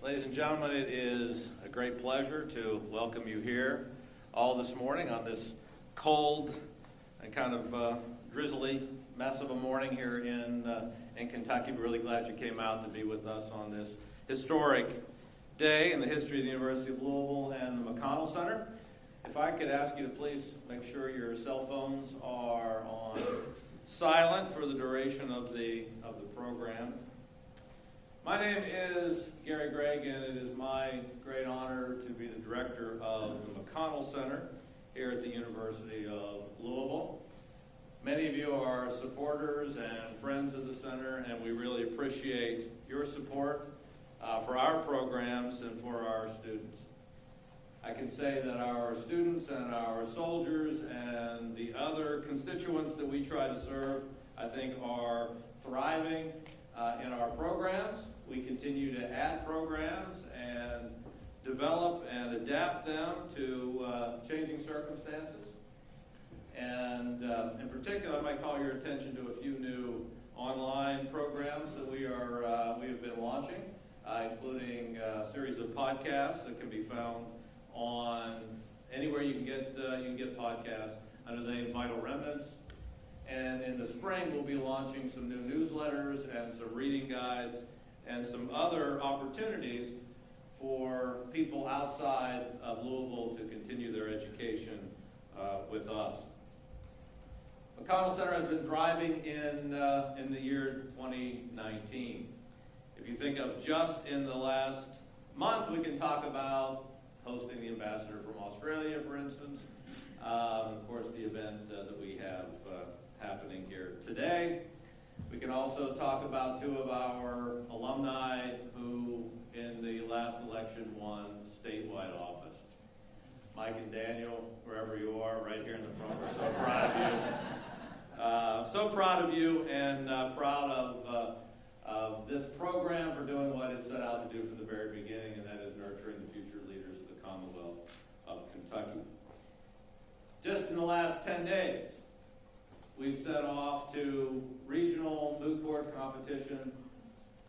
Ladies and gentlemen, it is a great pleasure to welcome you here all this morning on this cold and kind of drizzly mess of a morning here in Kentucky. We're really glad you came out to be with us on this historic day in the history of the University of Louisville and the McConnell Center. If I could ask you to please make sure your cell phones are on silent for the duration of the program. My name is Gary Gregg, and it is my great honor to be the director of the McConnell Center here at the University of Louisville. Many of you are supporters and friends of the center, and we really appreciate your support for our programs and for our students. I can say that our students and our soldiers and the other constituents that we try to serve, I think, are thriving in our programs. We continue to add programs and develop and adapt them to changing circumstances. And in particular, I might call your attention to a few new online programs that we have been launching, including a series of podcasts that can be found on anywhere you can get podcasts under the name Vital Remnants. And in the spring, we'll be launching some new newsletters and some reading guides and some other opportunities for people outside of Louisville to continue their education with us. McConnell Center has been thriving in the year 2019. If you think of just in the last month, we can talk about hosting the ambassador from Australia, for instance. Of course, the event that we have happening here today. We can also talk about two of our alumni who, in the last election, won statewide office. Mike and Daniel, wherever you are, right here in the front, we're so proud of you. So proud of you, and proud of this program for doing what it set out to do from the very beginning, and that is nurturing the future leaders of the Commonwealth of Kentucky. Just in the last 10 days, we've set off to regional moot court competition.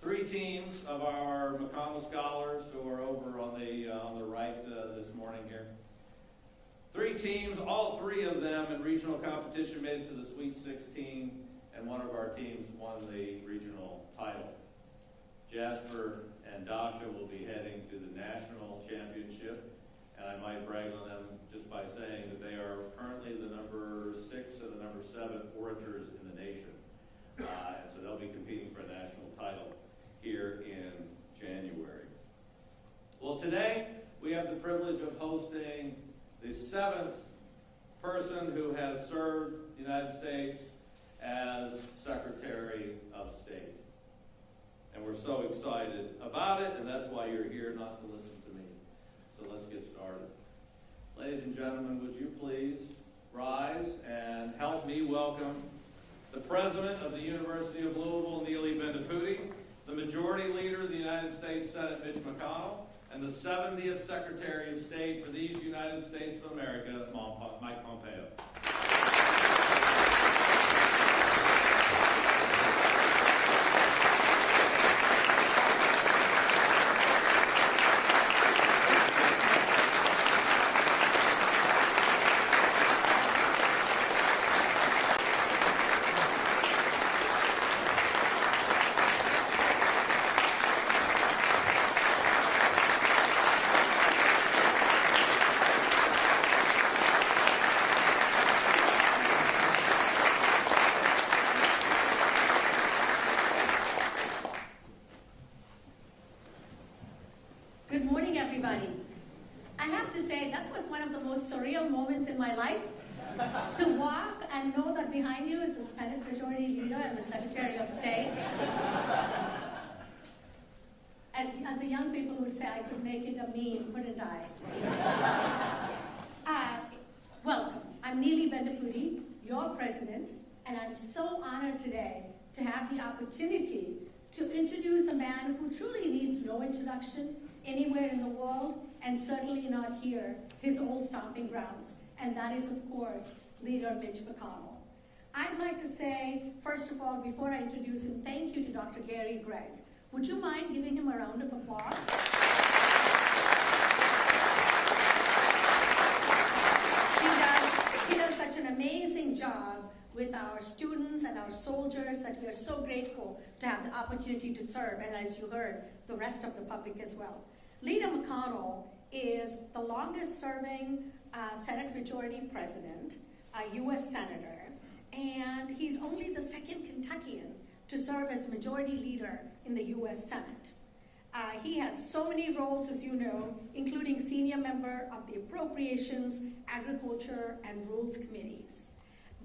3 teams of our McConnell scholars who are over on the right this morning here. 3 teams, all 3 of them in regional competition made it to the Sweet 16, and one of our teams won the regional title. Jasper and Dasha will be heading to the national championship, and I might brag on them just by saying that they are currently the number 6 and the number 7 orators in the nation. And so they'll be competing for a national title here in January. Well, today we have the privilege of hosting the 7th person who has served the United States as Secretary of State. And we're so excited about it, and that's why you're here, not to listen to me. So let's get started. Ladies and gentlemen, would you please rise and help me welcome the President of the University of Louisville, Neely Bendapudi, the Majority Leader of the United States Senate, Mitch McConnell, and the 70th Secretary of State for these United States of America, Mike Pompeo. Good morning, everybody. I have to say that was one of the most surreal moments in my life, to walk and know that behind you is the Senate Majority Leader and the Secretary of State. As the young people would say, I could make it a meme, couldn't I? Welcome. I'm Neely Bendapudi, your president, and I'm so honored today to have the opportunity to introduce a man who truly needs no introduction anywhere in the world, and certainly not here, his old stomping grounds. And that is, of course, Leader Mitch McConnell. I'd like to say, first of all, before I introduce him, thank you to Dr. Gary Gregg Would you mind giving him a round of applause? He does such an amazing job with our students and our soldiers that we are so grateful to have the opportunity to serve, and as you heard, the rest of the public as well. Leader McConnell is the longest serving Senate Majority President, a U.S. Senator, and he's only the second Kentuckian to serve as Majority Leader in the U.S. Senate. He has so many roles, as you know, including senior member of the Appropriations, Agriculture, and Rules Committees.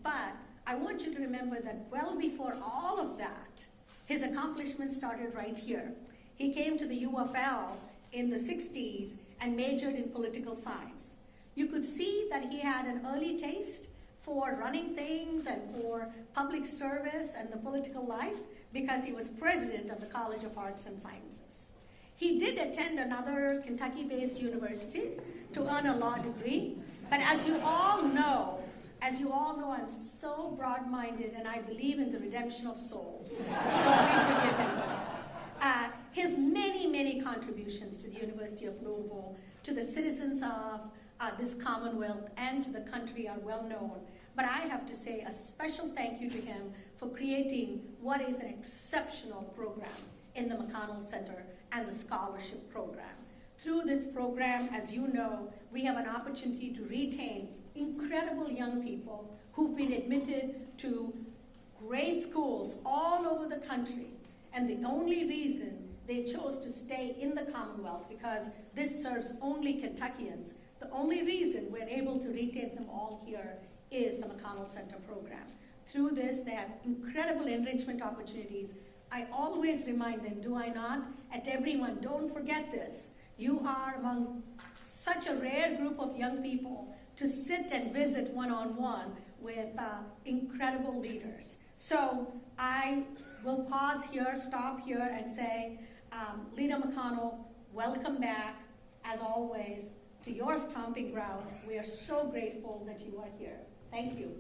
But I want you to remember that well before all of that, his accomplishments started right here. He came to the UFL in the 60s and majored in political science. You could see that he had an early taste for running things and for public service and the political life because he was president of the College of Arts and Sciences. He did attend another Kentucky-based university to earn a law degree, but as you all know, I'm so broad-minded and I believe in the redemption of souls. So we forgive him. His many contributions to the University of Louisville, to the citizens of this Commonwealth and to the country are well known. But I have to say a special thank you to him for creating what is an exceptional program in the McConnell Center and the scholarship program. Through this program, as you know, we have an opportunity to retain incredible young people who've been admitted to great schools all over the country. And the only reason they chose to stay in the Commonwealth, because this serves only Kentuckians, the only reason we're able to retain them all here is the McConnell Center program. Through this, they have incredible enrichment opportunities. I always remind them, do I not? At everyone, don't forget this. You are among such a rare group of young people to sit and visit one-on-one with incredible leaders. So I will pause here, stop here, and say, Leader McConnell, welcome back, as always, to your stomping grounds. We are so grateful that you are here. Thank you.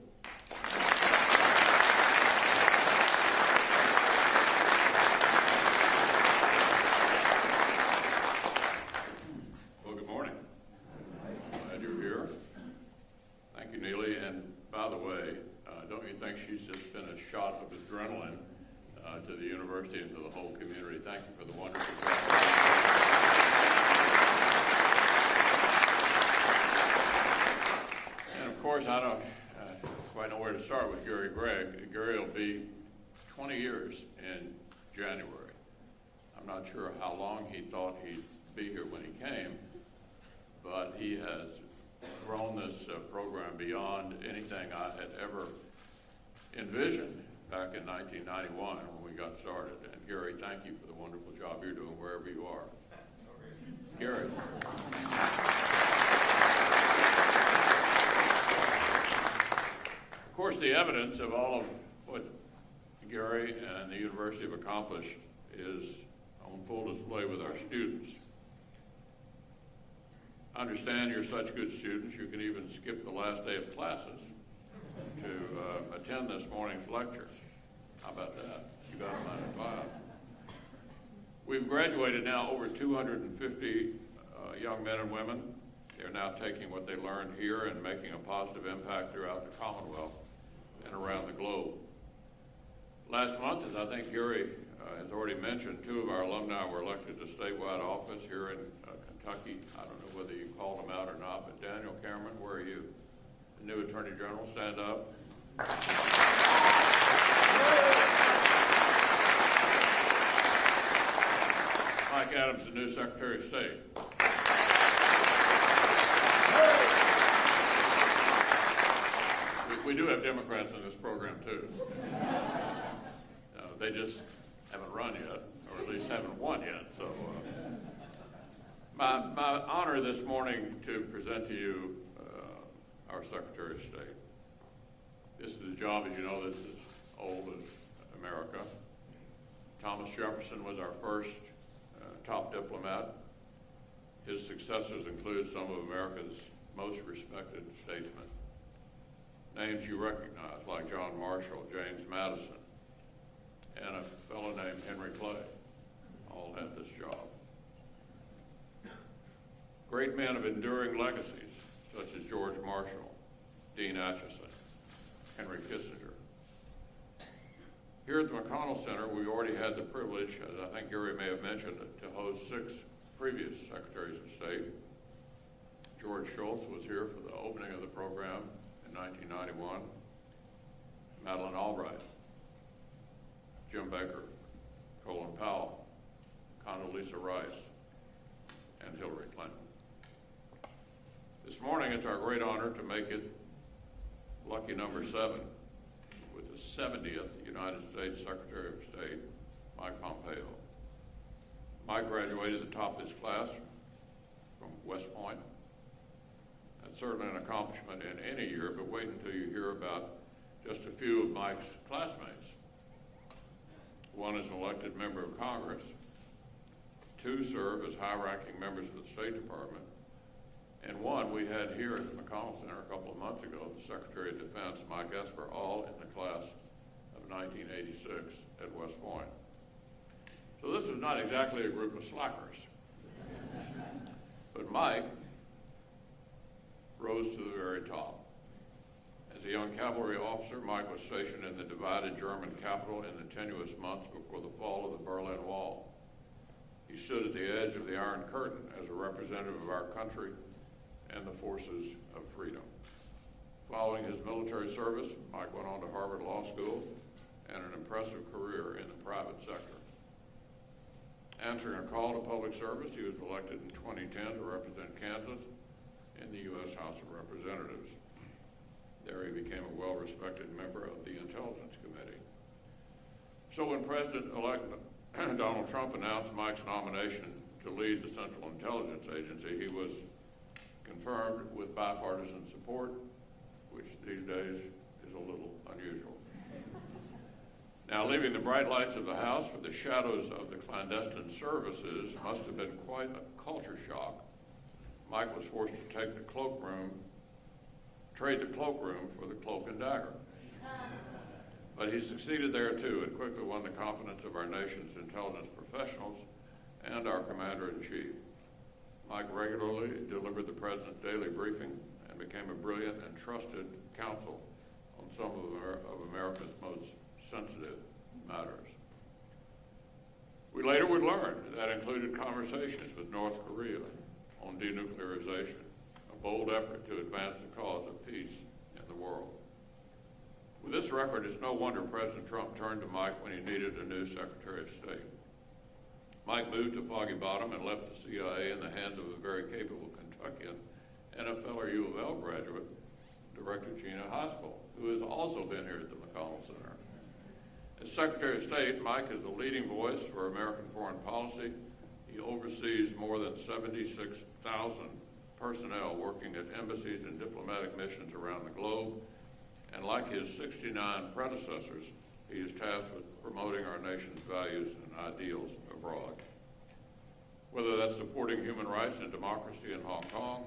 Well, good morning. Glad you're here. Thank you, Neely. And by the way, don't you think she's just been a shot of adrenaline to the university and to the whole community? Thank you for the wonderful job. And of course, I don't quite know where to start with Gary Gregg. Gary will be 20 years in January. I'm not sure how long he thought he'd be here when he came, but he has grown this program beyond anything I had ever envisioned back in 1991 when we got started. And Gary, thank you for the wonderful job you're doing wherever you are. Gary. Of course, the evidence of all of what Gary and the university have accomplished is on full display with our students. I understand you're such good students, you can even skip the last day of classes to attend this morning's lecture. How about that? You got 9 to 5. We've graduated now over 250 young men and women. They're now taking what they learned here and making a positive impact throughout the Commonwealth and around the globe. Last month, as I think Gary has already mentioned, 2 of our alumni were elected to statewide office here in Kentucky. I don't know whether you called them out or not, but Daniel Cameron, where are you? The new Attorney General, stand up. Mike Adams, the new Secretary of State. We do have Democrats in this program, too. They just haven't run yet, or at least haven't won yet. So, my honor this morning to present to you our Secretary of State. This is a job, as you know, this is old as America. Thomas Jefferson was our first top diplomat. His successors include some of America's most respected statesmen. Names you recognize, like John Marshall, James Madison, and a fellow named Henry Clay. job. Great men of enduring legacies, such as George Marshall, Dean Acheson, Henry Kissinger. Here at the McConnell Center, we already had the privilege, as I think Gary may have mentioned, to host 6 previous Secretaries of State. George Shultz was here for the opening of the program in 1991. Madeleine Albright, Jim Baker, Colin Powell, Condoleezza Rice, and Hillary Clinton. This morning, it's our great honor to make it lucky number 7 with the 70th United States Secretary of State, Mike Pompeo. Mike graduated at the top of his class from West Point. That's certainly an accomplishment in any year, but wait until you hear about just a few of Mike's classmates. One is an elected member of Congress. 2 serve as high-ranking members of the State Department. And 1 we had here at the McConnell Center a couple of months ago, the Secretary of Defense, Mike Esper, all in the class of 1986 at West Point. So this was not exactly a group of slackers. But Mike rose to the very top. As a young cavalry officer, Mike was stationed in the divided German capital in the tenuous months before the fall of the Berlin Wall. He stood at the edge of the Iron Curtain as a representative of our country and the forces of freedom. Following his military service, Mike went on to Harvard Law School and an impressive career in the private sector. Answering a call to public service, he was elected in 2010 to represent Kansas in the U.S. House of Representatives. There he became a well-respected member of the Intelligence Committee. So when President-elect Donald Trump announced Mike's nomination to lead the Central Intelligence Agency, he was confirmed with bipartisan support, which these days is a little unusual. Now, leaving the bright lights of the House for the shadows of the clandestine services must have been quite a culture shock. Mike was forced to trade the cloakroom for the cloak and dagger. But he succeeded there too and quickly won the confidence of our nation's intelligence professionals and our commander-in-chief. Mike regularly delivered the president's daily briefing and became a brilliant and trusted counsel on some of America's most sensitive matters. We later would learn that included conversations with North Korea on denuclearization, a bold effort to advance the cause of peace in the world. With this record, it's no wonder President Trump turned to Mike when he needed a new Secretary of State. Mike moved to Foggy Bottom and left the CIA in the hands of a very capable Kentuckian and a fellow U of L graduate, Director Gina Haspel, who has also been here at the McConnell Center. As Secretary of State, Mike is the leading voice for American foreign policy. He oversees more than 76,000 personnel working at embassies and diplomatic missions around the globe. And like his 69 predecessors, he is tasked with promoting our nation's values and ideals abroad. Whether that's supporting human rights and democracy in Hong Kong,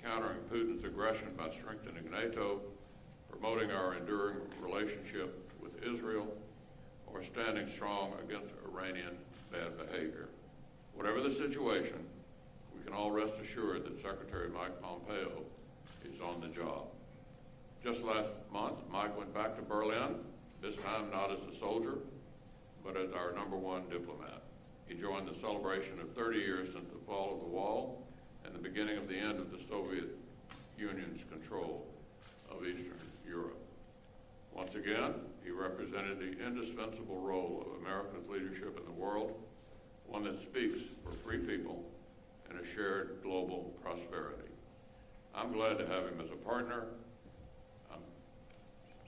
countering Putin's aggression by strengthening NATO, promoting our enduring relationship with Israel, or standing strong against Iranian bad behavior. Whatever the situation, we can all rest assured that Secretary Mike Pompeo is on the job. Just last month, Mike went back to Berlin, this time not as a soldier, but as our #1 diplomat. He joined the celebration of 30 years since the fall of the wall and the beginning of the end of the Soviet Union's control of Eastern Europe. Once again, he represented the indispensable role of America's leadership in the world, one that speaks for free people and a shared global prosperity. I'm glad to have him as a partner. I'm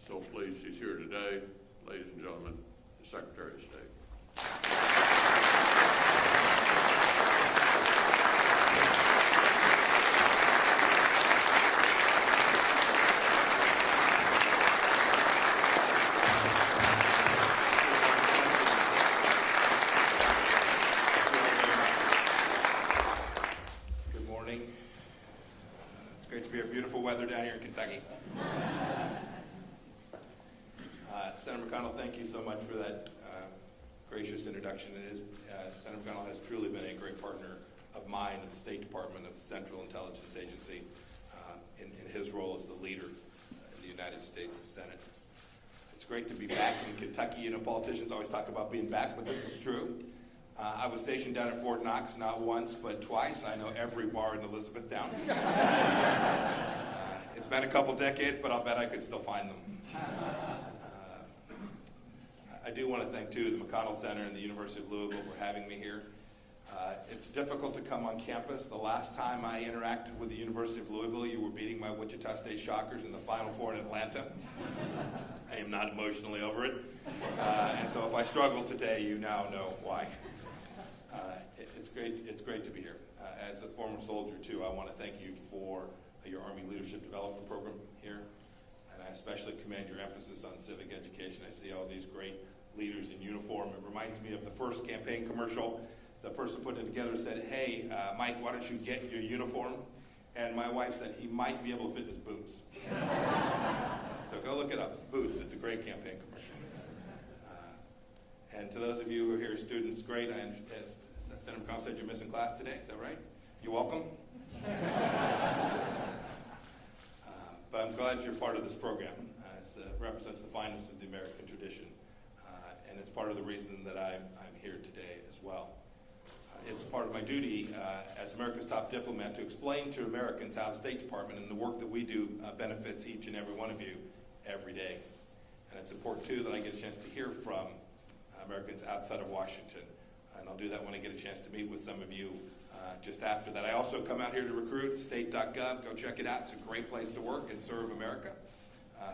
so pleased he's here today. Ladies and gentlemen, the Secretary of State. Down here in Kentucky. Senator McConnell, thank you so much for that gracious introduction. Senator McConnell has truly been a great partner of mine in the State Department of the Central Intelligence Agency in his role as the leader in the United States Senate. It's great to be back in Kentucky. You know, politicians always talk about being back, but this is true. I was stationed down at Fort Knox not once, but twice. I know every bar in Elizabethtown. It's been a couple decades, but I'll bet I could still find them. I do want to thank, too, the McConnell Center and the University of Louisville for having me here. It's difficult to come on campus. The last time I interacted with the University of Louisville, you were beating my Wichita State Shockers in the Final Four in Atlanta. I am not emotionally over it. And so if I struggle today, you now know why. It's great to be here. As a former soldier, too, I want to thank you for your Army Leadership Development Program here. And I especially commend your emphasis on civic education. I see all these great leaders in uniform. It reminds me of the first campaign commercial. The person putting it together said, "Hey, Mike, why don't you get your uniform?" And my wife said, "He might be able to fit in his boots." So go look it up. Boots. It's a great campaign commercial. And to those of you who are here, students, great. I understand Senator McConnell said you're missing class today. Is that right? You're welcome. But I'm glad you're part of this program. It represents the finest of the American tradition. And it's part of the reason that I'm here today as well. It's part of my duty as America's top diplomat to explain to Americans how the State Department and the work that we do benefits each and every one of you every day. And it's important, too, that I get a chance to hear from Americans outside of Washington. And I'll do that when I get a chance to meet with some of you just after that. I also come out here to recruit, state.gov. Go check it out. It's a great place to work and serve America.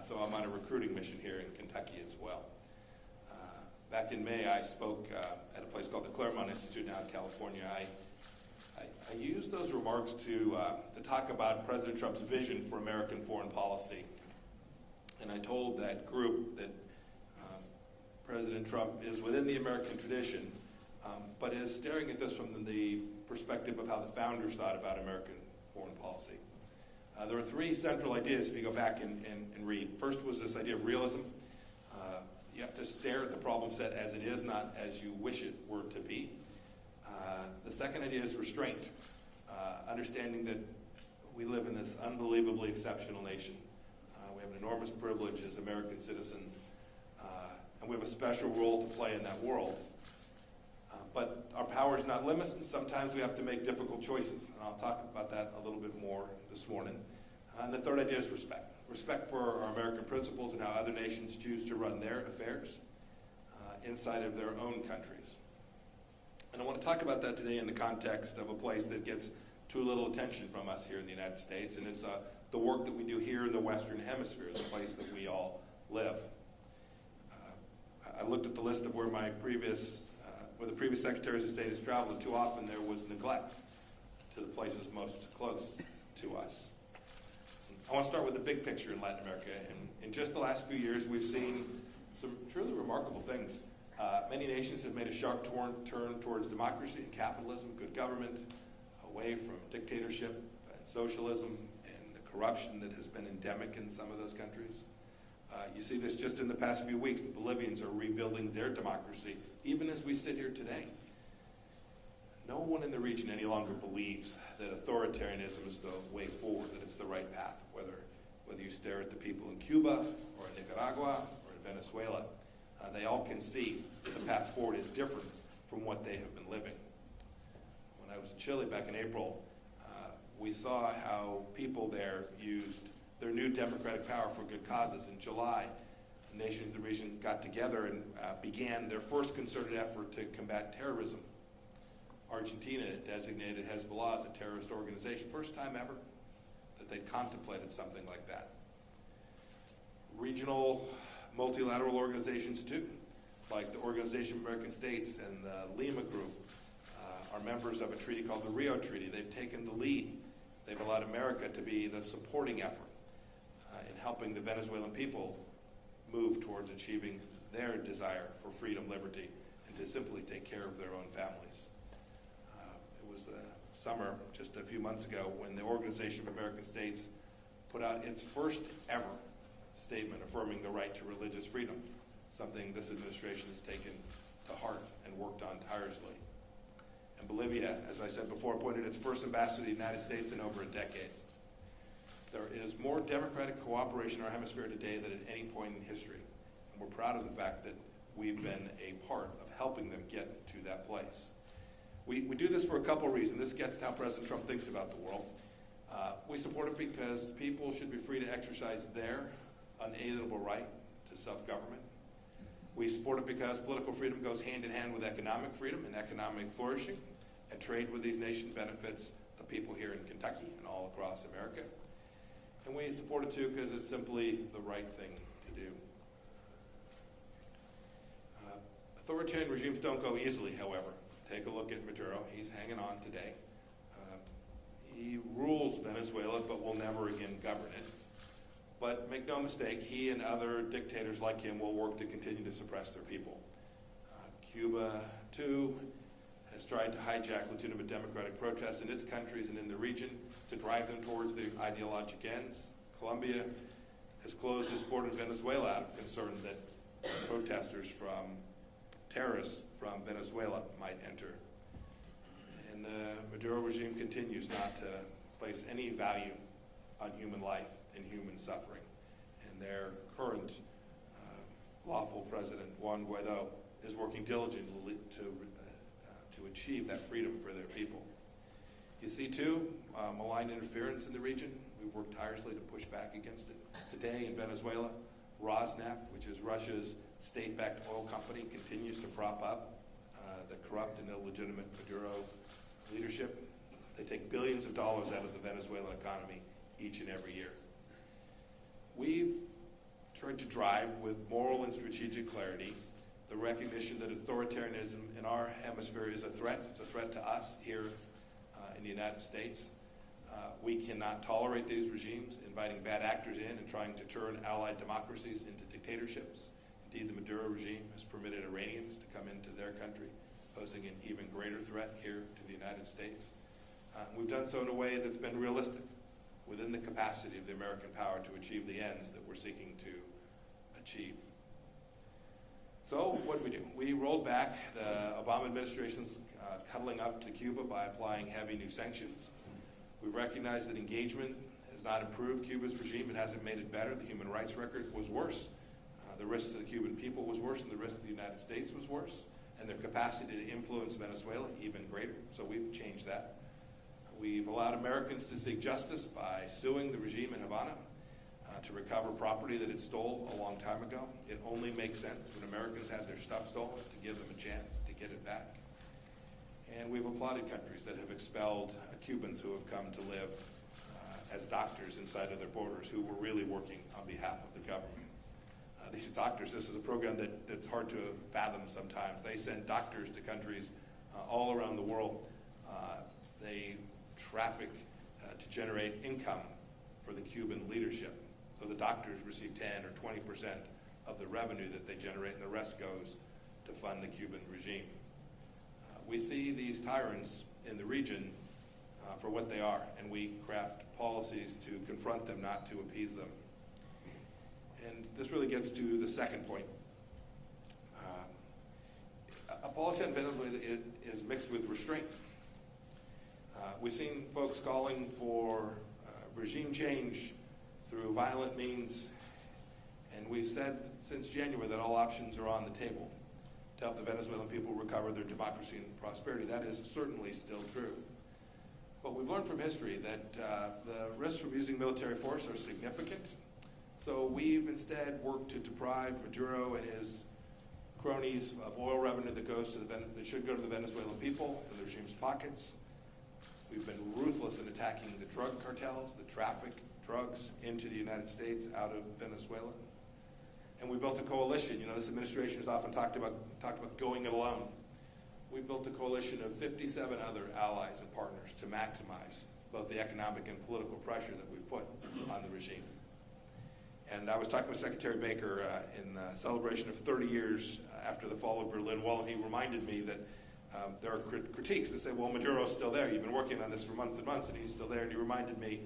So I'm on a recruiting mission here in Kentucky as well. Back in May, I spoke at a place called the Claremont Institute now in California. I used those remarks to talk about President Trump's vision for American foreign policy. And I told that group that President Trump is within the American tradition, but is staring at this from the perspective of how the founders thought about American foreign policy. There are three central ideas if you go back and read. First was this idea of realism. You have to stare at the problem set as it is, not as you wish it were to be. The second idea is restraint, understanding that we live in this unbelievably exceptional nation. We have an enormous privilege as American citizens, and we have a special role to play in that world. But our power is not limitless, and sometimes we have to make difficult choices. And I'll talk about that a little bit more this morning. And the third idea is respect. Respect for our American principles and how other nations choose to run their affairs inside of their own countries. And I want to talk about that today in the context of a place that gets too little attention from us here in the United States, and it's the work that we do here in the Western Hemisphere, the place that we all live. I looked at the list of where the previous secretaries of state has traveled, and too often there was neglect to the places most close to us. I want to start with the big picture in Latin America. And in just the last few years, we've seen some truly remarkable things. Many nations have made a sharp turn towards democracy and capitalism, good government, away from dictatorship and socialism and the corruption that has been endemic in some of those countries. You see this just in the past few weeks. The Bolivians are rebuilding their democracy, even as we sit here today. No one in the region any longer believes that authoritarianism is the way forward, that it's the right path, whether you stare at the people in Cuba or in Nicaragua or in Venezuela. They all can see that the path forward is different from what they have been living. When I was in Chile back in April, we saw how people there used their new democratic power for good causes. In July, the nations of the region got together and began their first concerted effort to combat terrorism. Argentina designated Hezbollah as a terrorist organization. First time ever that they'd contemplated something like that. Regional multilateral organizations too, like the Organization of American States and the Lima Group, are members of a treaty called the Rio Treaty. They've taken the lead. They've allowed America to be the supporting effort in helping the Venezuelan people move towards achieving their desire for freedom, liberty, and to simply take care of their own families. It was the summer, just a few months ago, when the Organization of American States put out its first ever statement affirming the right to religious freedom, something this administration has taken to heart and work And Bolivia, as I said before, appointed its first ambassador to the United States in over a decade. There is more democratic cooperation in our hemisphere today than at any point in history. And we're proud of the fact that we've been a part of helping them get to that place. We do this for a couple of reasons. This gets to how President Trump thinks about the world. We support it because people should be free to exercise their unalienable right to self-government. We support it because political freedom goes hand in hand with economic freedom and economic flourishing, and trade with these nations benefits the people here in Kentucky and all across America. And we support it too because it's simply the right thing to do. Authoritarian regimes don't go easily, however. Take a look at Maduro. He's hanging on today. He rules Venezuela, but will never again govern it. But make no mistake, he and other dictators like him will work to continue to suppress their people. Cuba, too, has tried to hijack legitimate democratic protests in its countries and in the region to drive them towards their ideologic ends. Colombia has closed its border to Venezuela out of concern that protesters from terrorists from Venezuela might enter. And the Maduro regime continues not to place any value on human life and human suffering. And their current lawful president, Juan Guaido, is working diligently to achieve that freedom for their people. You see, too, malign interference in the region. We've worked tirelessly to push back against it. Today in Venezuela, Rosneft, which is Russia's state-backed oil company, continues to prop up the corrupt and illegitimate Maduro leadership. They take billions of dollars out of the Venezuelan economy each and every year. We've tried to drive with moral and strategic clarity the recognition that authoritarianism in our hemisphere is a threat. It's a threat to us here in the United States. We cannot tolerate these regimes inviting bad actors in and trying to turn allied democracies into dictatorships. Indeed, the Maduro regime has permitted Iranians to come into their country, posing an even greater threat here to the United States. We've done so in a way that's been realistic, within the capacity of the American power to achieve the ends that we're seeking to achieve. So what did we do? We rolled back the Obama administration's cuddling up to Cuba by applying heavy new sanctions. We recognize that engagement has not improved Cuba's regime. It hasn't made it better. The human rights record was worse. The risk to the Cuban people was worse, and the risk to the United States was worse, and their capacity to influence Venezuela even greater. So we've changed that. We've allowed Americans to seek justice by suing the regime in Havana to recover property that it stole a long time ago. It only makes sense when Americans had their stuff stolen to give them a chance to get it back. And we've applauded countries that have expelled Cubans who have come to live as doctors inside of their borders who were really working on behalf of the government. These doctors, this is a program that's hard to fathom sometimes. They send doctors to countries all around the world. They traffic to generate income for the Cuban leadership. So the doctors receive 10 or 20% of the revenue that they generate, and the rest goes to fund the Cuban regime. We see these tyrants in the region for what they are, and we craft policies to confront them, not to appease them. And this really gets to the second point. A policy on Venezuela is mixed with restraint. We've seen folks calling for regime change through violent means, and we've said since January that all options are on the table to help the Venezuelan people recover their democracy and prosperity. That is certainly still true. But we've learned from history that the risks from using military force are significant. So we've instead worked to deprive Maduro and his cronies of oil revenue that should go to the Venezuelan people and the regime's pockets. We've been ruthless in attacking the drug cartels that traffic drugs into the United States out of Venezuela. And we built a coalition. You know, this administration has often talked about going it alone. We built a coalition of 57 other allies and partners to maximize both the economic and political pressure that we've put on the regime. And I was talking with Secretary Baker in the celebration of 30 years after the fall of Berlin Wall, and he reminded me that there are critiques that say, well, Maduro's still there. You've been working on this for months and months, and he's still there. And he reminded me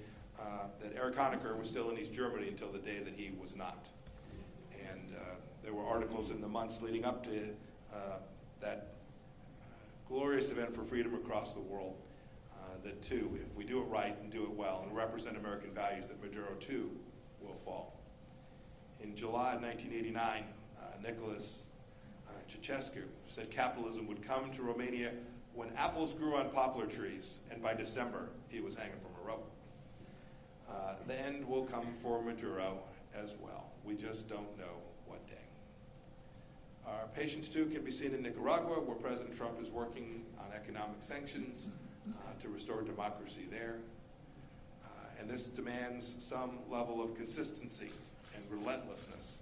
that Erich Honecker was still in East Germany until the day that he was not. And there were articles in the months leading up to that glorious glorious event for freedom across the world. That too, if we do it right and do it well and represent American values, that Maduro too will fall. In July of 1989, Nicholas Ceausescu said capitalism would come to Romania when apples grew on poplar trees, and by December he was hanging from a rope. The end will come for Maduro as well. We just don't know what day. Our patience too can be seen in Nicaragua, where President Trump is working on economic sanctions to restore democracy there. And this demands some level of consistency and relentlessness.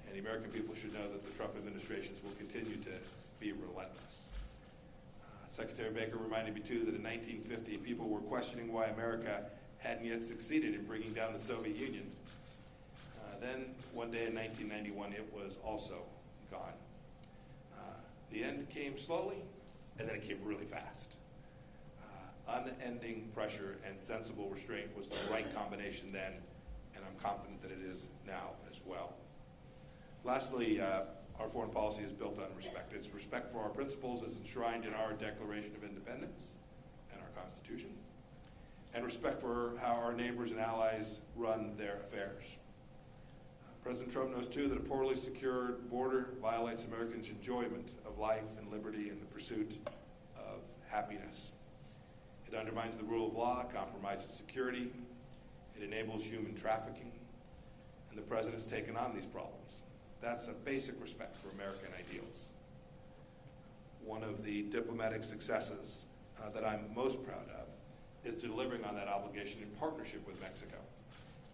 And the American people should know that the Trump administrations will continue to be relentless. Secretary Baker reminded me too that in 1950 people were questioning why America hadn't yet succeeded in bringing down the Soviet Union. Then one day in 1991 it was also gone. The end came slowly, and then it came really fast. Unending pressure and sensible restraint was the right combination then, and I'm confident that it is now as well. Lastly, our foreign policy is built on respect. It's respect for our principles as enshrined in our Declaration of Independence and our Constitution, and respect for how our neighbors and allies run their affairs. President Trump knows too that a poorly secured border violates Americans' enjoyment of life and liberty and the pursuit of happiness. It undermines the rule of law, compromises security, it enables human trafficking, and the president has taken on these problems. That's a basic respect for American ideals. One of the diplomatic successes that I'm most proud of is delivering on that obligation in partnership with Mexico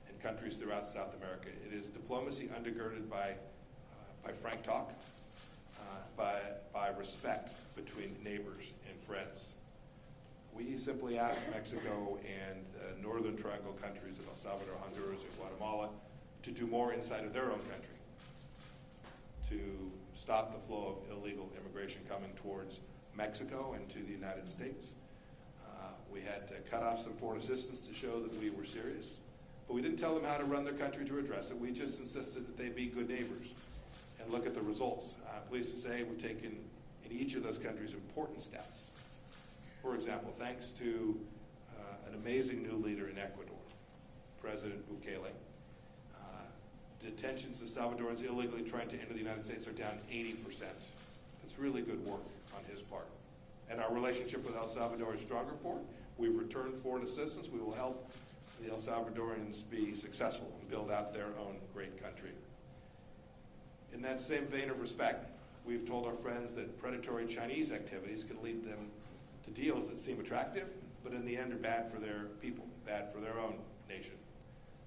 and countries throughout South America. It is diplomacy undergirded by frank talk, by respect between neighbors and friends. We simply ask Mexico and the Northern Triangle countries of El Salvador, Honduras, and Guatemala to do more inside of their own country, to stop the flow of illegal immigration coming towards Mexico and to the United States. We had to cut off some foreign assistance to show that we were serious, but we didn't tell them how to run their country to address it. We just insisted that they be good neighbors and look at the results. I'm pleased to say we've taken in each of those countries important steps. For example, thanks to an amazing new leader in Ecuador, President Bukele, detentions of Salvadorans illegally trying to enter the United States are down 80%. That's really good work on his part. And our relationship with El Salvador is stronger for it. We've returned foreign assistance. We will help the El Salvadorians be successful and build out their own great country. In that same vein of respect, we've told our friends that predatory Chinese activities can lead them to deals that seem attractive, but in the end are bad for their people, bad for their own nation.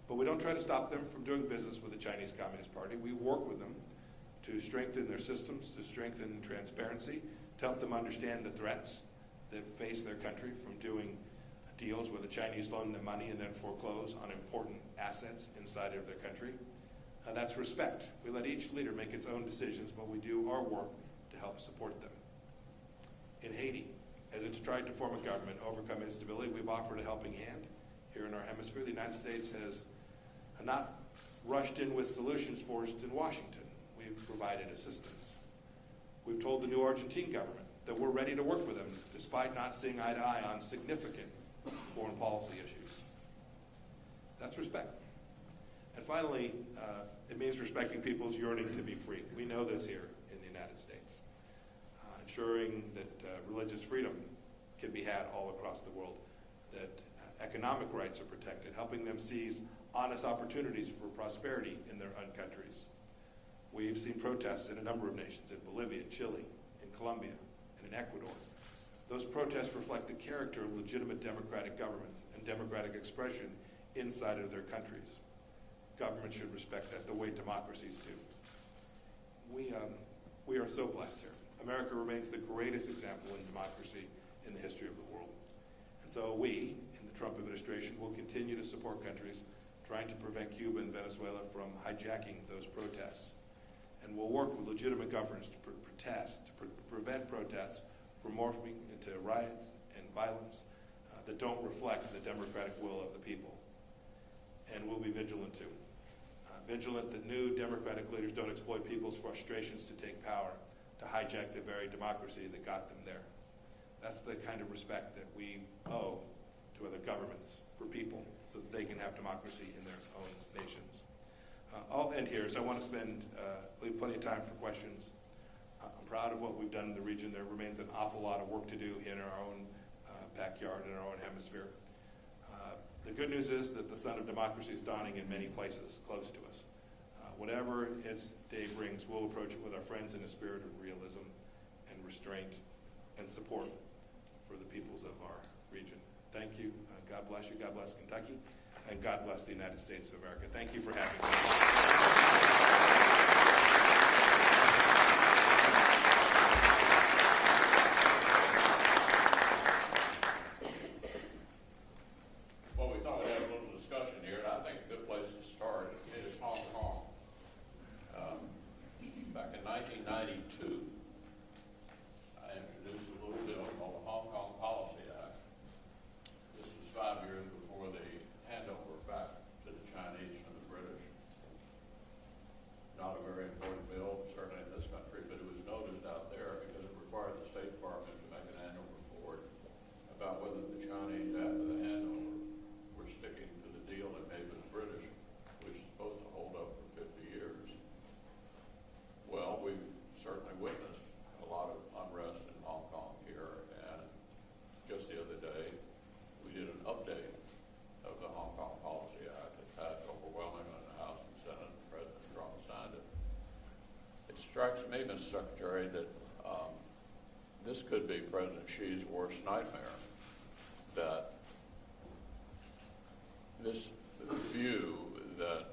But we don't try to stop them from doing business with the Chinese Communist Party. We work with them to strengthen their systems, to strengthen transparency, to help them understand the threats that face their country from doing deals where the Chinese loan them money and then foreclose on important assets inside of their country. That's respect. We let each leader make its own decisions, but we do our work to help support them. In Haiti, as it's tried to form a government, overcome instability, we've offered a helping hand. Here in our hemisphere, the United States has not rushed in with solutions forced in Washington. We've provided assistance. We've told the new Argentine government that we're ready to work with them, despite not seeing eye to eye on significant foreign policy issues. That's respect. And finally, it means respecting people's yearning to be free. We know this here in the United States. Ensuring that religious freedom can be had all across the world, that economic rights are protected, helping them seize honest opportunities for prosperity in their own countries. We've seen protests in a number of nations, in Bolivia, Chile, in Colombia, and in Ecuador. Those protests reflect the character of legitimate democratic governments and democratic expression inside of their countries. Governments should respect that the way democracies do. We are so blessed here. America remains the greatest example in democracy in the history of the world. And so we, in the Trump administration, will continue to support countries trying to prevent Cuba and Venezuela from hijacking those protests. And we'll work with legitimate governments to prevent protests from morphing into riots and violence that don't reflect the democratic will of the people. And we'll be vigilant too. Vigilant that new democratic leaders don't exploit people's frustrations to take power, to hijack the very democracy that got them there. That's the kind of respect that we owe to other governments for people so that they can have democracy in their own nations. I'll end here, so I want to leave plenty of time for questions. I'm proud of what we've done in the region. There remains an awful lot of work to do in our own backyard, in our own hemisphere. The good news is that the sun of democracy is dawning in many places close to us. Whatever its day brings, we'll approach it with our friends in a spirit of realism and restraint and support for the peoples of our region. Thank you. God bless you. God bless Kentucky. And God bless the United States of America. Thank you for having me. Strikes me, Mr. Secretary, that this could be President Xi's worst nightmare, that this view that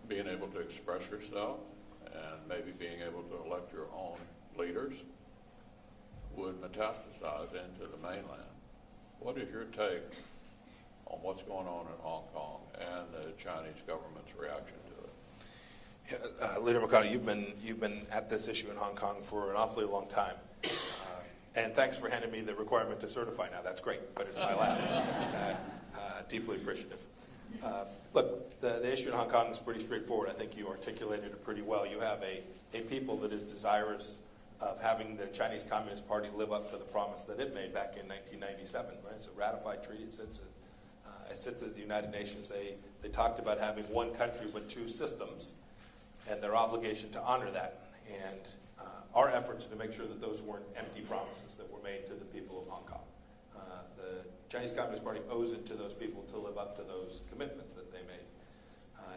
being able to express yourself and maybe being able to elect your own leaders would metastasize into the mainland. What is your take on what's going on in Hong Kong and the Chinese government's reaction to it? Leader McConnell, you've been at this issue in Hong Kong for an awfully long time, and thanks for handing me the requirement to certify now. That's great. Put it in my lap. Deeply appreciative. Look, the issue in Hong Kong is pretty straightforward. I think you articulated it pretty well. You have a people that is desirous of having the Chinese Communist Party live up to the promise that it made back in 1997. Right? It's a ratified treaty. It sits at the United Nations. They talked about having one country with two systems, and their obligation to honor that, and our efforts to make sure that those weren't empty promises that were made to the people of Hong Kong. The Chinese Communist Party owes it to those people to live up to those commitments that they made.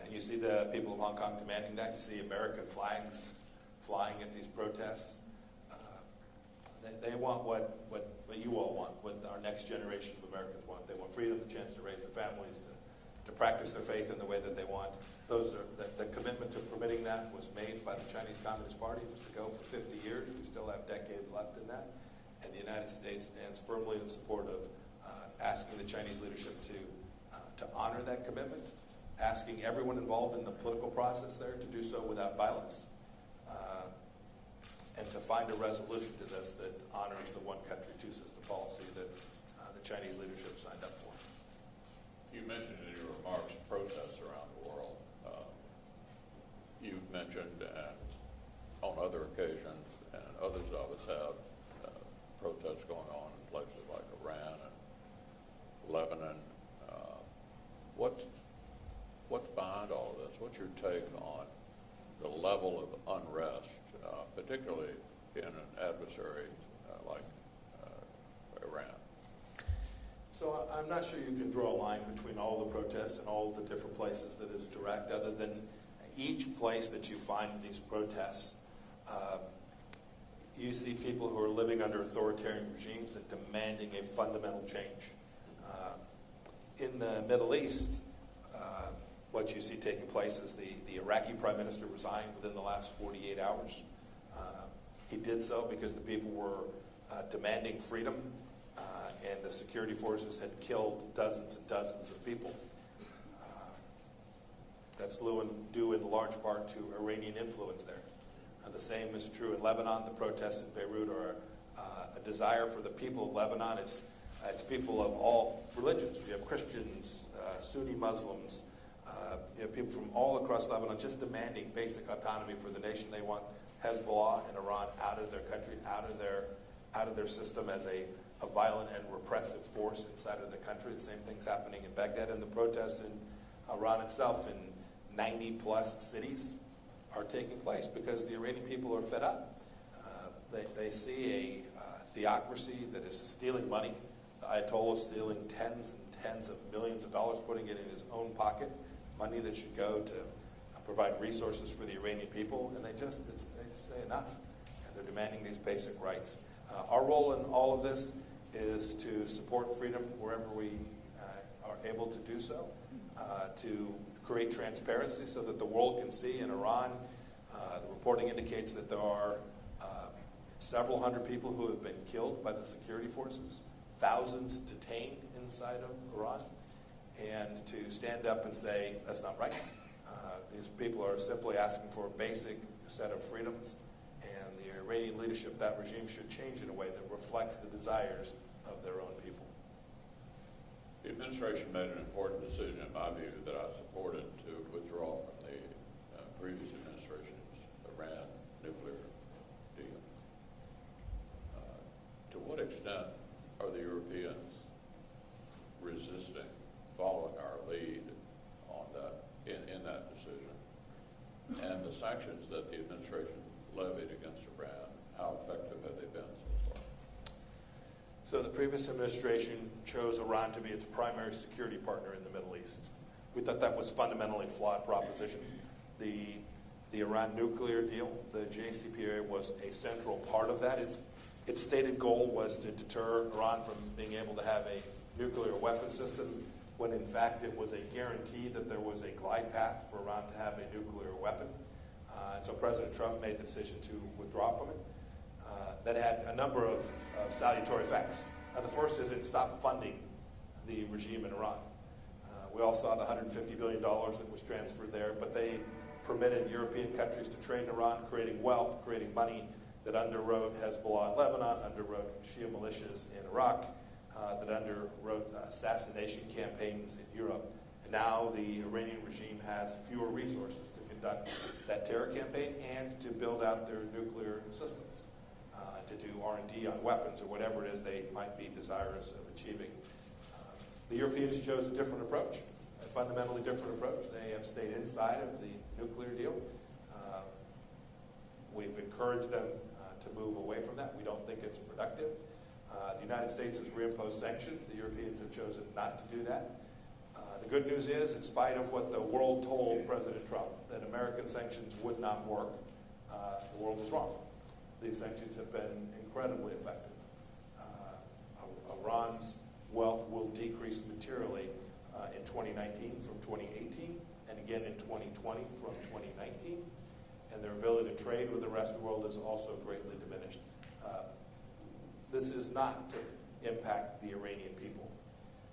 And you see the people of Hong Kong demanding that. You see American flags flying at these protests. They want what you all want, what our next generation of Americans want. They want freedom, the chance to raise their families, to practice their faith in the way that they want. The commitment to permitting that was made by the Chinese Communist Party. It was to go for 50 years. We still have decades left in that. And the United States stands firmly in support of asking the Chinese leadership to honor that commitment, asking everyone involved in the political process there to do so without violence, and to find a resolution to this that honors the one country, two system policy that the Chinese leadership signed up for. You mentioned in your remarks protests around the world. You've mentioned on other occasions, and others of us have, protests going on in places like Iran and Lebanon. What's behind all of this? What's your take on the level of unrest, particularly in an adversary like Iran? So I'm not sure you can draw a line between all the protests and all the different places that is direct, other than each place that you find these protests, you see people who are living under authoritarian regimes and demanding a fundamental change. In the Middle East, what you see taking place is the Iraqi prime minister resigned within the last 48 hours. He did so because the people were demanding freedom, and the security forces had killed dozens and dozens of people. That's due in large part to Iranian influence there. The same is true in Lebanon. The protests in Beirut are a desire for the people of Lebanon. It's people of all religions. You have Christians, Sunni Muslims, people from all across Lebanon just demanding basic autonomy for the nation. They want Hezbollah and Iran out of their country, out of their out of their system as a violent and repressive force inside of the country. The same thing's happening in Baghdad, and the protests in Iran itself in 90-plus cities are taking place because the Iranian people are fed up. They see a theocracy that is stealing money. The Ayatollah is stealing tens and tens of millions of dollars, putting it in his own pocket, money that should go to provide resources for the Iranian people, and they just say enough, and they're demanding these basic rights. Our role in all of this is to support freedom wherever we are able to do so, to create transparency so that the world can see. In Iran, the reporting indicates that there are several hundred people who have been killed by the security forces, thousands detained inside of Iran, and to stand up and say, that's not right. These people are simply asking for a basic set of freedoms, and the Iranian leadership, that regime, should change in a way that reflects the desires of their own people. The administration made an important decision, in my view, that I supported, to withdraw from the previous administration's Iran nuclear deal. To what extent are the Europeans resisting following our lead on that, in that decision? And the sanctions that the administration levied against Iran, how effective have they been so far? So the previous administration chose Iran to be its primary security partner in the Middle East. We thought that was fundamentally flawed proposition. The Iran nuclear deal, the JCPOA, was a central part of that. Its stated goal was to deter Iran from being able to have a nuclear weapon system, when in fact it was a guarantee that there was a glide path for Iran to have a nuclear weapon. And so President Trump made the decision to withdraw from it. That had a number of salutary effects. The first is it stopped funding the regime in Iran. We all saw the $150 billion that was transferred there, but they permitted European countries to trade in Iran, creating wealth, creating money that underwrote Hezbollah in Lebanon, underwrote Shia militias in Iraq, that underwrote assassination campaigns in Europe. And now the Iranian regime has fewer resources to conduct that terror campaign and to build out their nuclear systems, to do R&D on weapons or whatever it is they might be desirous of achieving. The Europeans chose a different approach, a fundamentally different approach. They have stayed inside of the nuclear deal. We've encouraged them to move away from that. We don't think it's productive. The United States has reimposed sanctions. The Europeans have chosen not to do that. The good news is, in spite of what the world told President Trump, that American sanctions would not work, the world was wrong. These sanctions have been incredibly effective. Iran's wealth will decrease materially in 2019 from 2018, and again in 2020 from 2019. And their ability to trade with the rest of the world is also greatly diminished. This is not to impact the Iranian people.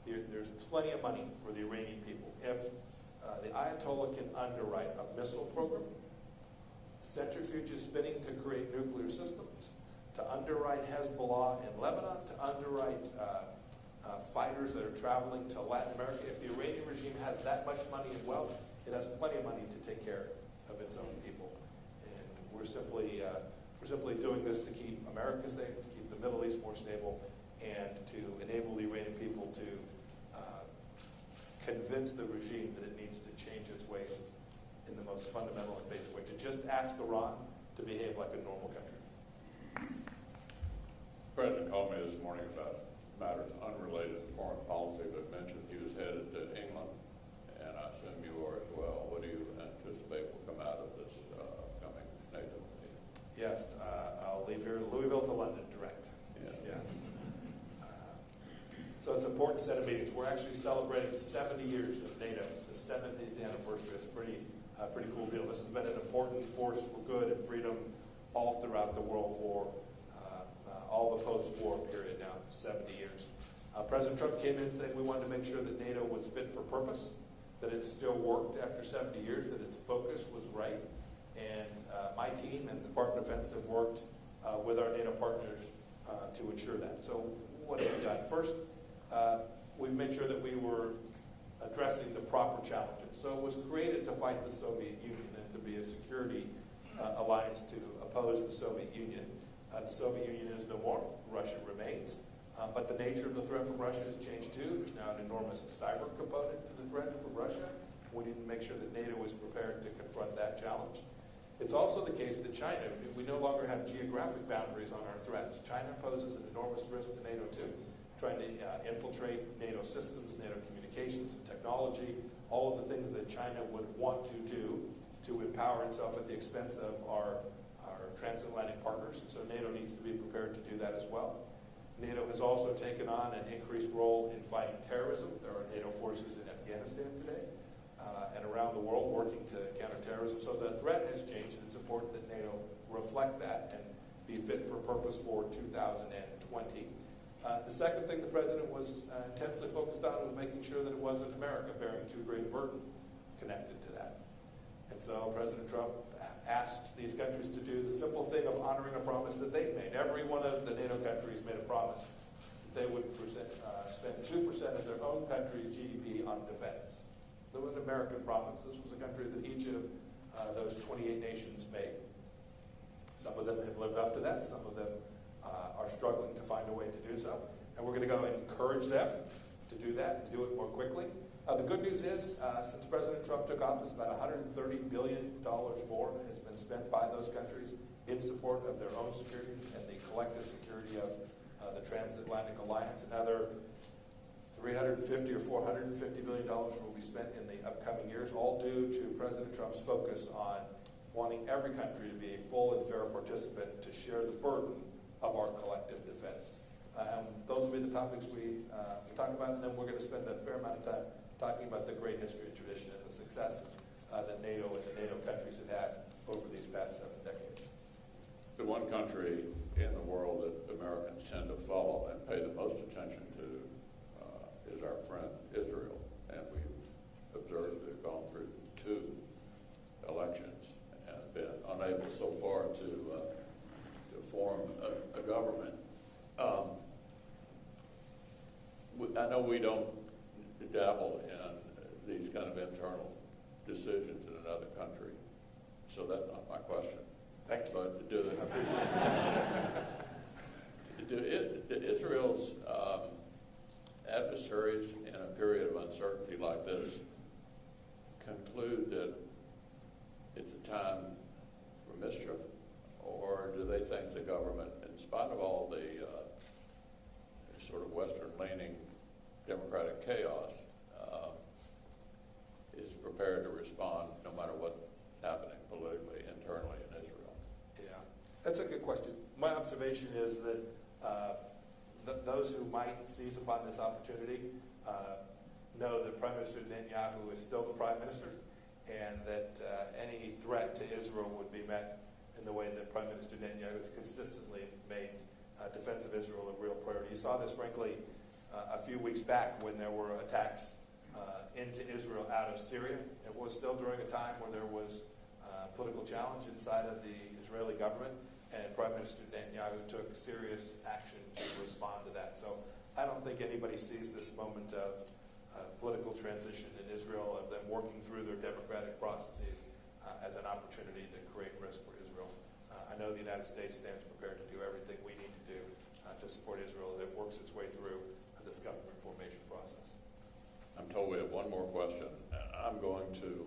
There's plenty of money for the Iranian people. If the Ayatollah can underwrite a missile program, centrifuges spinning to create nuclear systems, to underwrite Hezbollah in Lebanon, to underwrite fighters that are traveling to Latin America, if the Iranian regime has that much money and wealth, it has plenty of money to take care of its own people. And we're simply doing this to keep America safe, to keep the Middle East more stable, and to enable the Iranian people to convince the regime that it needs to change its ways in the most fundamental and basic way, to just ask Iran to behave like a normal country. The President called me this morning about matters unrelated to foreign policy, but mentioned he was headed to England, and I assume you are as well. What do you anticipate will come out of this upcoming NATO meeting? Yes, I'll leave here Louisville to London direct. Yeah. Yes. So it's an important set of meetings. We're actually celebrating 70 years of NATO. It's the 70th anniversary. It's a pretty cool deal. This has been an important force for good and freedom all throughout the world for all the post-war period now, 70 years. President Trump came in saying we wanted to make sure that NATO was fit for purpose, that it still worked after 70 years, that its focus was right. And my team and the Department of Defense have worked with our NATO partners to ensure that. So what have we done? First, we've made sure that we were addressing the proper challenges. So it was created to fight the Soviet Union and to be a security alliance to oppose the Soviet Union. The Soviet Union is no more. Russia remains. But the nature of the threat from Russia has changed too. There's now an enormous cyber component to the threat from Russia. We need to make sure that NATO is prepared to confront that challenge. It's also the case that China, we no longer have geographic boundaries on our threats. China poses an enormous risk to NATO too, trying to infiltrate NATO systems, NATO communications and technology, all of the things that China would want to do to empower itself at the expense of our transatlantic partners. So NATO needs to be prepared to do that as well. NATO has also taken on an increased role in fighting terrorism. There are NATO forces in Afghanistan today and around the world working to counter terrorism. So the threat has changed, and it's important that NATO reflect that and be fit for purpose for 2020. The second thing the president was intensely focused on was making sure that it wasn't America bearing too great a burden connected to that. And so President Trump asked these countries to do the simple thing of honoring a promise that they've made. Every one of the NATO countries made a promise that they would spend 2% of their own country's GDP on defense. There was an American promise. This was a country that each of those 28 nations made. Some of them have lived up to that. Some of them are struggling to find a way to do so. And we're going to go and encourage them to do that, to do it more quickly. The good news is, since President Trump took office, about $130 billion more has been spent by those countries in support of their own security and the collective security of the transatlantic alliance. Another $350 or $450 billion will be spent in the upcoming years, all due to President Trump's focus on wanting every country to be a full and fair participant to share the burden of our collective defense. Those will be the topics we talk about, and then we're going to spend a fair amount of time talking about the great history and tradition and the successes that NATO and the NATO countries have had over these past 7 decades. The one country in the world that Americans tend to follow and pay the most attention to is our friend Israel. And we've observed they've gone through 2 elections and been unable so far to form a government. I know we don't dabble in these kind of internal decisions in another country, so that's not my question. Thank you. But do Israel's adversaries in a period of uncertainty like this conclude that it's a time for mischief, or do they think the government, in spite of all the sort of Western-leaning democratic chaos, is prepared to respond no matter what's happening politically, internally in Israel? Yeah, that's a good question. My observation is that those who might seize upon this opportunity know that Prime Minister Netanyahu is still the Prime Minister, and that any threat to Israel would be met in the way that Prime Minister Netanyahu has consistently made defense of Israel a real priority. You saw this, frankly, a few weeks back when there were attacks into Israel out of Syria. It was still during a time where there was political challenge inside of the Israeli government, and Prime Minister Netanyahu took serious action to respond to that. So I don't think anybody sees this moment of political transition in Israel, of them working through their democratic processes, as an opportunity to create risk for Israel. I know the United States stands prepared to do everything we need to do to support Israel as it works its way through this government formation process. I'm told we have one more question. I'm going to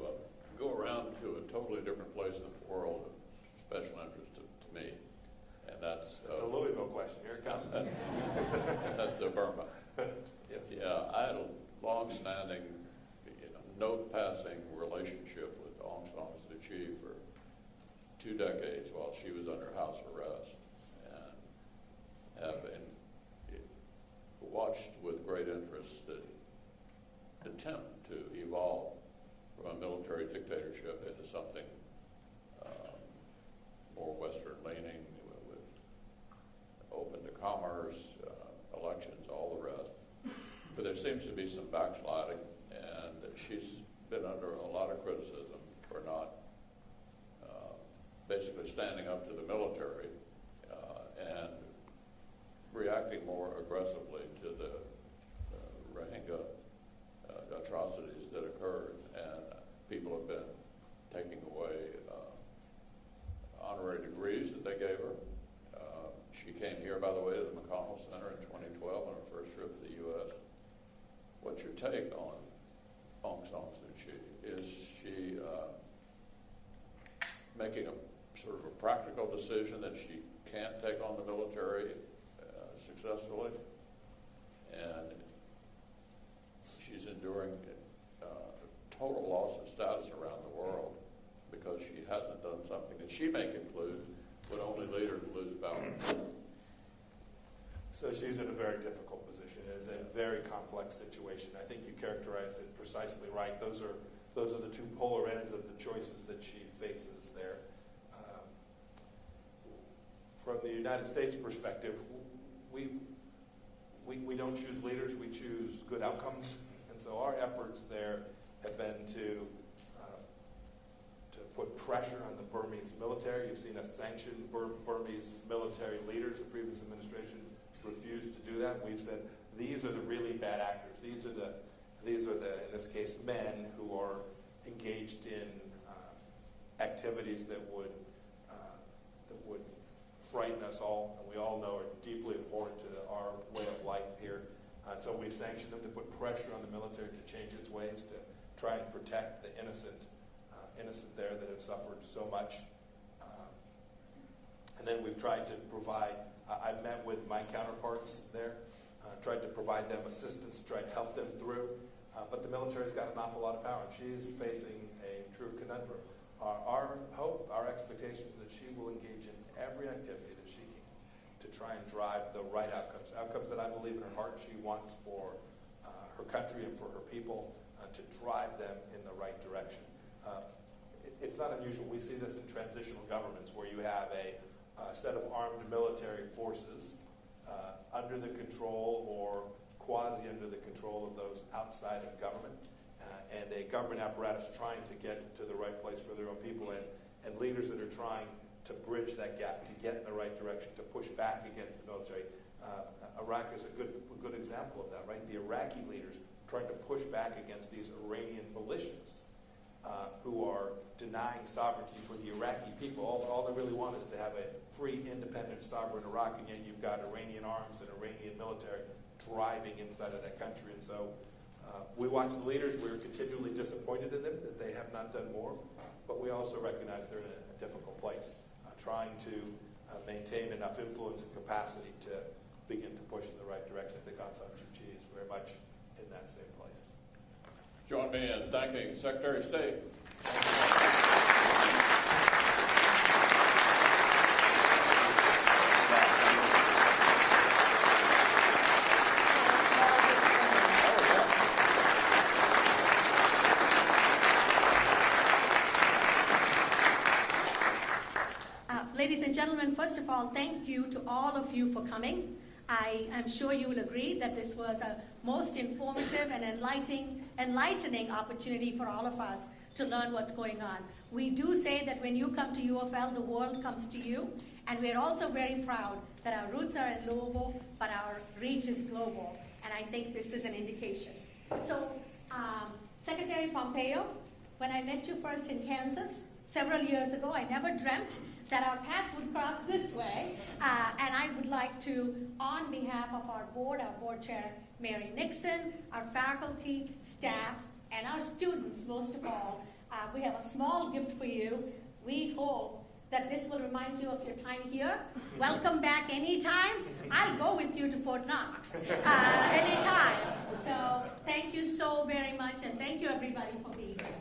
go around to a totally different place in the world of special interest to me, and that's a Louisville question. Here it comes. That's Burma. Yes. Yeah, I had a long-standing, note-passing relationship with Aung San Suu Kyi for 2 decades while she was under house arrest, and have watched with great interest the attempt to evolve from a military dictatorship into something more Western-leaning, with open to commerce, elections, all the rest. But there seems to be some backsliding, and she's been under a lot of criticism for not basically standing up to the military and reacting more aggressively to the Rohingya atrocities that occurred, and people have been taking away honorary degrees that they gave her, came here, by the way, to the McConnell Center in 2012 on her first trip to the U.S. What's your take on Aung San Suu Kyi? Is she making a sort of a practical decision that she can't take on the military successfully, and she's enduring total loss of status around the world because she hasn't done something that she may conclude would only lead her to lose power? So she's in a very difficult position. It is a very complex situation. I think you characterized it precisely right. Those are the two polar ends of the choices that she faces there. From the United States perspective, we don't choose leaders, we choose good outcomes. And so our efforts there have been to put pressure on the Burmese military. You've seen us sanction Burmese military leaders. The previous administration refused to do that. We've said these are the really bad actors. These are the in this case men who are engaged in activities that would frighten us all, and we all know are deeply important to our way of life here. So we've sanctioned them to put pressure on the military to change its ways, to try and protect the innocent there that have suffered so much. And then we've tried to provide, I've met with my counterparts there, tried to provide them assistance, tried to help them through, but the military's got an awful lot of power, and she's facing a true conundrum. Our hope, our expectation is that she will engage in every activity that she can to try and drive the right outcomes that I believe in her heart she wants for her country and for her people, to drive them in the right direction. It's not unusual. We see this in transitional governments where you have a set of armed military forces under the control or quasi under the control of those outside of government, and a government apparatus trying to get to the right place for their own people, and leaders that are trying to bridge that gap, to get in the right direction, to push back against the military. Iraq is a good example of that, right? The Iraqi leaders trying to push back against these Iranian militias who are denying sovereignty for the Iraqi people. All they really want is to have a free, independent, sovereign Iraq, and yet you've got Iranian arms and Iranian military driving inside of that country. And so we watch the leaders. We're continually disappointed in them that they have not done more, but we also recognize they're in a difficult place, trying to maintain enough influence and capacity to begin to push in the right direction. I think Aung San Suu Kyi is very much in that same place. Join me in thanking Secretary of State. Ladies and gentlemen, first of all, thank you to all of you for coming. I am sure you will agree that this was a most informative and enlightening opportunity for all of us to learn what's going on. We do say that when you come to UofL, the world comes to you, and we're also very proud that our roots are in Louisville, but our reach is global, and I think this is an indication. So, Secretary Pompeo, when I met you first in Kansas several years ago, I never dreamt that our paths would cross this way, and I would like to, on behalf of our board chair, Mary Nixon, our faculty, staff, and our students, most of all, we have a small gift for you. We hope that this will remind you of your time here. Welcome back anytime. I'll go with you to Fort Knox anytime. So thank you so very much, and thank you everybody for being here.